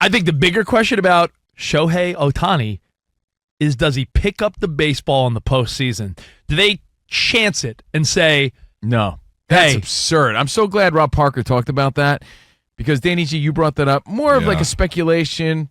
I think the bigger question about Shohei Ohtani is, does he pick up the baseball in the postseason? Do they chance it and say, no, that's hey, absurd. I'm so glad Rob Parker talked about that because, Danny G, you brought that up. More of like a speculation,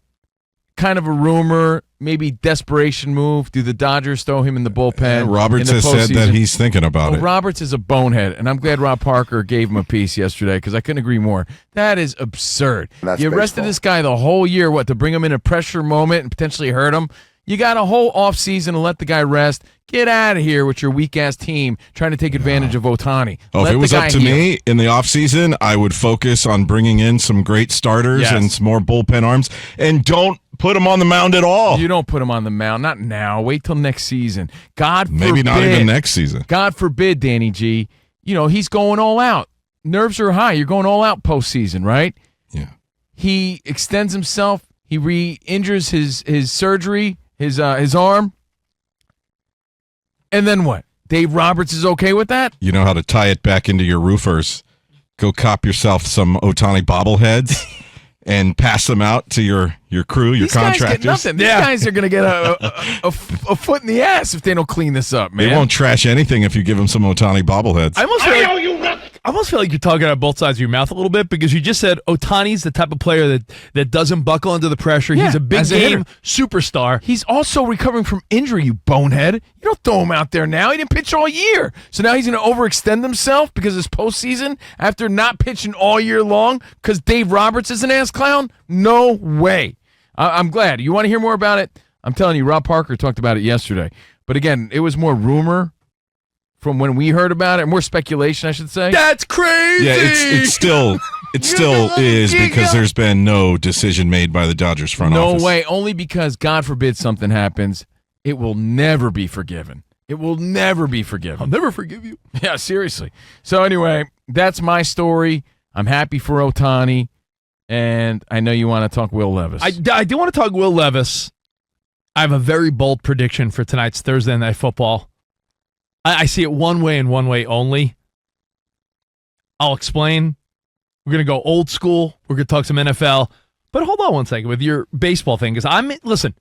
kind of a rumor, maybe desperation move. Do the Dodgers throw him in the bullpen? Roberts has said that he's thinking about it. Roberts is a bonehead, and I'm glad Rob Parker gave him a piece yesterday because I couldn't agree more. That is absurd. You arrested this guy the whole year, to bring him in a pressure moment and potentially hurt him? You got a whole offseason to let the guy rest. Get out of here with your weak-ass team trying to take advantage of Ohtani. If it was up to me in the offseason, I would focus on bringing in some great starters and some more bullpen arms, and don't put him on the mound at all. You don't put him on the mound. Not now. Wait till next season. God forbid. Maybe not even next season. God forbid, Danny G. He's going all out. Nerves are high. You're going all out postseason, right? Yeah. He extends himself. He re-injures his surgery, his arm. And then what? Dave Roberts is okay with that? You know how to tie it back into your roofers. Go cop yourself some Ohtani bobbleheads and pass them out to your crew, your contractors. These guys are going to get a foot in the ass if they don't clean this up, man. They won't trash anything if you give them some Ohtani bobbleheads. I almost feel like you're talking out of both sides of your mouth a little bit because you just said Ohtani's the type of player that doesn't buckle under the pressure. He's a big game superstar. He's also recovering from injury, you bonehead. You don't throw him out there now. He didn't pitch all year. So now he's going to overextend himself because it's postseason after not pitching all year long because Dave Roberts is an ass clown? No way. I'm glad. You want to hear more about it? I'm telling you, Rob Parker talked about it yesterday. But again, it was more rumor from when we heard about it, more speculation, I should say. That's crazy. Yeah, it still is because there's been no decision made by the Dodgers front office. No way. Only because, God forbid, something happens. It will never be forgiven. It will never be forgiven. I'll never forgive you. Yeah, seriously. So anyway, that's my story. I'm happy for Ohtani, and I know you want to talk Will Levis. I do want to talk Will Levis. I have a very bold prediction for tonight's Thursday Night Football. I see it one way and one way only. I'll explain. We're going to go old school. We're going to talk some NFL. But hold on one second with your baseball thing. Because listen,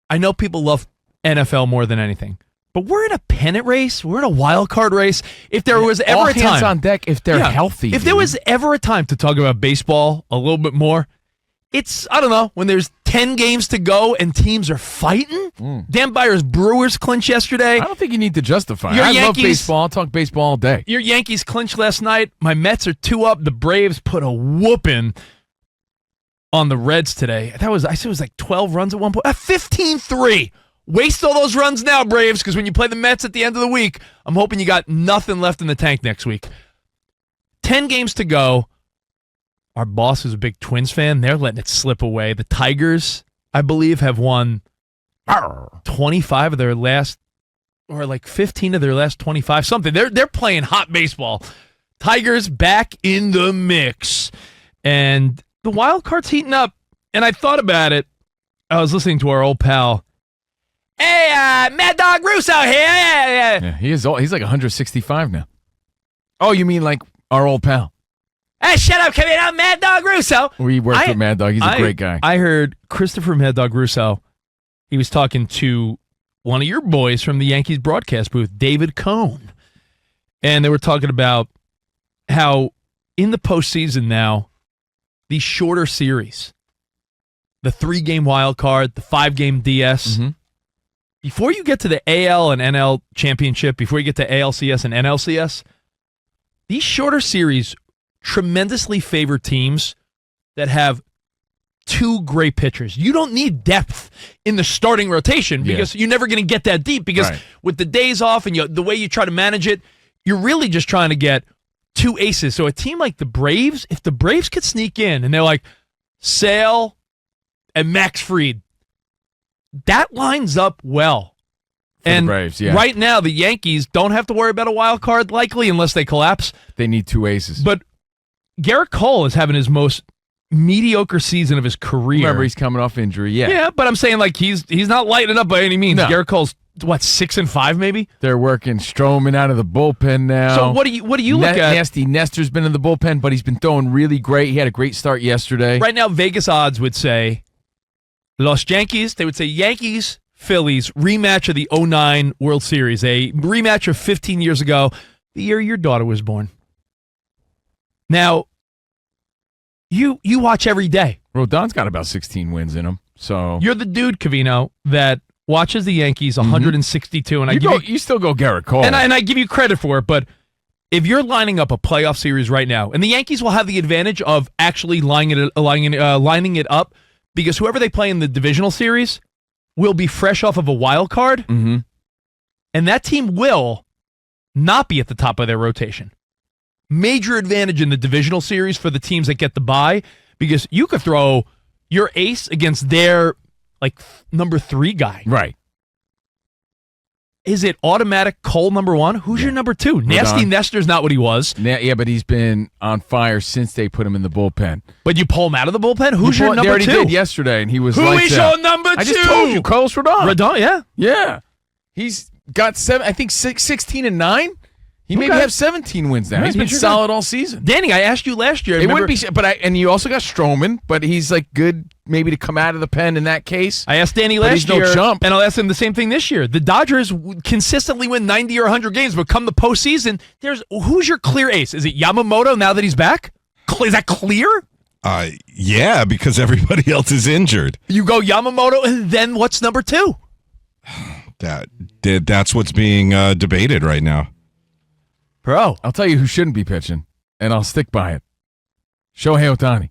I know people love NFL more than anything. But we're in a pennant race. We're in a wild card race. If there was ever a time. All hands on deck if they're healthy. If there was ever a time to talk about baseball a little bit more, it's, I don't know, when there's 10 games to go and teams are fighting. Dan Byers' Brewers clinch yesterday. I don't think you need to justify it. I love baseball. I'll talk baseball all day. Your Yankees clinched last night. My Mets are 2-up. The Braves put a whooping on the Reds today. I said it was like 12 runs at one point. 15-3. Waste all those runs now, Braves, because when you play the Mets at the end of the week, I'm hoping you got nothing left in the tank next week. 10 games to go. Our boss is a big Twins fan. They're letting it slip away. The Tigers, I believe, have won 25 of their last, or like 15 of their last 25, something. They're playing hot baseball. Tigers back in the mix. And the wild card's heating up. And I thought about it. I was listening to our old pal. Hey, Mad Dog Russo here. Yeah, he is old. He's like 165 now. Oh, you mean like our old pal? Hey, shut up, coming out, Mad Dog Russo. We worked with Mad Dog. He's a great guy. I heard Christopher Mad Dog Russo. He was talking to one of your boys from the Yankees broadcast booth, David Cohn. And they were talking about how in the postseason now, these shorter series, the 3-game wild card, the 5-game DS, before you get to the AL and NL championship, before you get to ALCS and NLCS, these shorter series tremendously favor teams that have 2 great pitchers. You don't need depth in the starting rotation because you're never going to get that deep because with the days off and the way you try to manage it, you're really just trying to get 2 aces. So a team like the Braves, if the Braves could sneak in and they're like Sale and Max Fried, that lines up well. And the Braves, right now, the Yankees don't have to worry about a wild card likely unless they collapse. They need 2 aces. But Garrett Cole is having his most mediocre season of his career. Remember, he's coming off injury. Yeah, but I'm saying like he's not lighting up by any means. No. Garrett Cole's what, 6-5 maybe? They're working Stroman out of the bullpen now. So what do you look at? Nasty Nestor's been in the bullpen, but he's been throwing really great. He had a great start yesterday. Right now, Vegas odds would say Los Yankees. They would say Yankees, Phillies, rematch of the 2009 World Series, a rematch of 15 years ago, the year your daughter was born. Now, you watch every day. Rodon's got about 16 wins in him. So You're the dude, Covino, that watches the Yankees 162, and you still go Garrett Cole. and I give you credit for it, but if you're lining up a playoff series right now, and the Yankees will have the advantage of actually lining it up, because whoever they play in the divisional series will be fresh off of a wild card, and that team will not be at the top of their rotation. Major advantage in the divisional series for the teams that get the bye, because you could throw your ace against their number 3 guy. Right. Is it automatic Cole number 1? Who's your number 2? Nasty Nestor's not what he was. Yeah, but he's been on fire since they put him in the bullpen. But you pull him out of the bullpen? Who's your number 2? They already did yesterday, and he was Who is your number 2? I just told you, Carlos Rodon. Rodon, yeah. Yeah. He's got 16 and 9. He maybe have 17 wins now. He's been solid all season. Danny, I asked you last year. It wouldn't be, and you also got Stroman, but he's good maybe to come out of the pen in that case. I asked Danny last year, no jump. and I'll ask him the same thing this year. The Dodgers consistently win 90 or 100 games, but come the postseason, who's your clear ace? Is it Yamamoto now that he's back? Is that clear? Yeah, because everybody else is injured. You go Yamamoto, and then what's number 2? That's what's being debated right now. Bro. I'll tell you who shouldn't be pitching, and I'll stick by it. Shohei Ohtani.